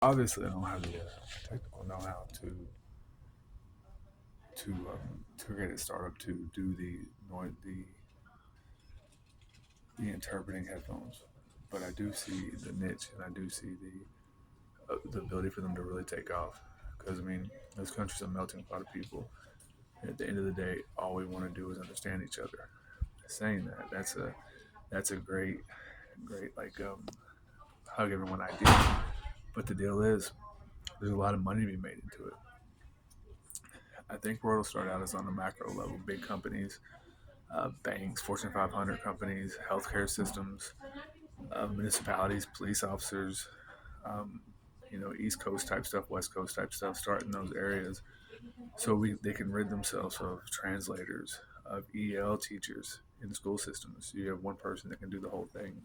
Obviously, I don't have the technical know-how to create a startup to do the interpreting headphones, but I do see the niche, and I do see the ability for them to really take off. Because I mean, this country's a melting pot of people. And at the end of the day, all we want to do is understand each other. Saying that, that's a great hug everyone idea. But the deal is, there's a lot of money to be made into it. I think where it'll start out is on the macro level, big companies, banks, Fortune 500 companies, healthcare systems, municipalities, police officers, um, East Coast type stuff, West Coast type stuff, start in those areas, so they can rid themselves of translators, of EL teachers in school systems. You have one person that can do the whole thing.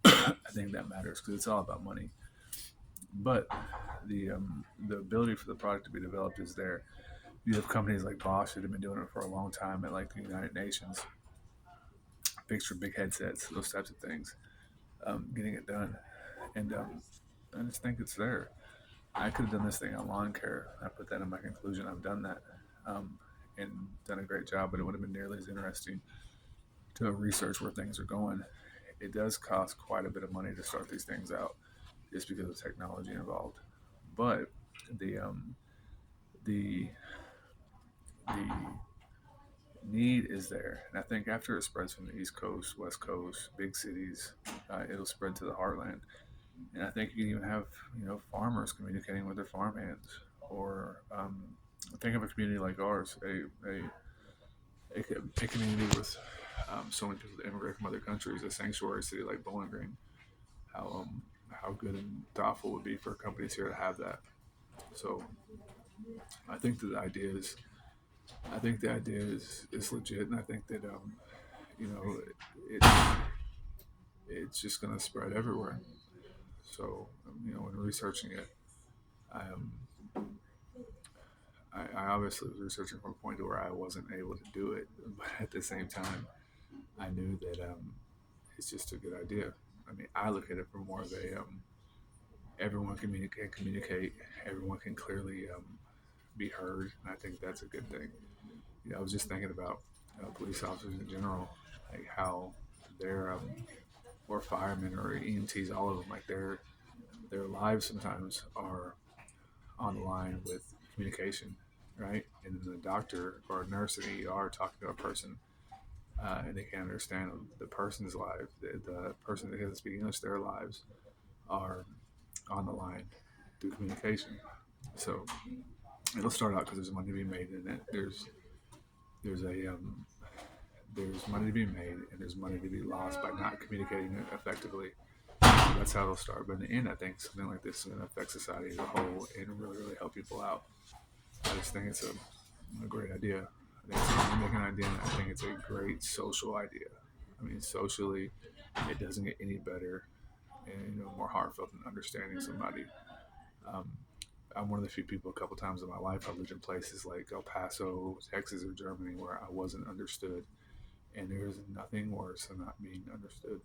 I think that matters because it's all about money. But the ability for the product to be developed is there. You have companies like Bosch that have been doing it for a long time at like the United Nations, fixed for big headsets, those types of things, getting it done. And I just think it's there. I could have done this thing on lawn care. I put that in my conclusion. I've done that and done a great job, but it would have been nearly as interesting to research where things are going. It does cost quite a bit of money to start these things out, just because of technology involved. But the the the need is there, and I think after it spreads from the East Coast, West Coast, big cities, it'll spread to the heartland. And I think you can even have farmers communicating with their farmhands, or think of a community like ours, a community with so many people that immigrate from other countries, a sanctuary city like Bowling Green. How good and thoughtful it would be for companies here to have that. So I think that the idea is legit, and I think that you know it it's just going to spread everywhere. So when researching it, I I obviously was researching from a point to where I wasn't able to do it, but at the same time, I knew that it's just a good idea. I mean, I look at it from more of a everyone communicate, everyone can clearly be heard, and I think that's a good thing. I was just thinking about police officers in general, like how they're or firemen or EMTs, all of them, like their lives sometimes are on the line with communication, right? And then the doctor or a nurse in the ER talking to a person, and they can't understand the person's life. The person that doesn't speak English, their lives are on the line through communication. So it'll start out because there's money to be made in it. There's a there's money to be made, and there's money to be lost by not communicating it effectively. So that's how it'll start. But in the end, I think something like this is going to affect society as a whole and really, really help people out. I just think it's a great idea. I think it's a making idea, and I think it's a great social idea. I mean, socially, it doesn't get any better and more heartfelt than understanding somebody. Um, I'm one of the few people a couple times in my life I've lived in places like El Paso, Texas, or Germany where I wasn't understood, and there's nothing worse than not being understood.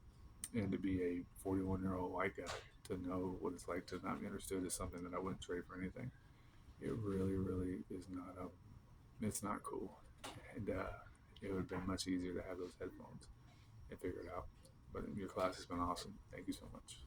And to be a 41-year-old white guy to know what it's like to not be understood is something that I wouldn't trade for anything. It really, really is not. It's not cool, and it would have been much easier to have those headphones and figure it out. But your class has been awesome. Thank you so much.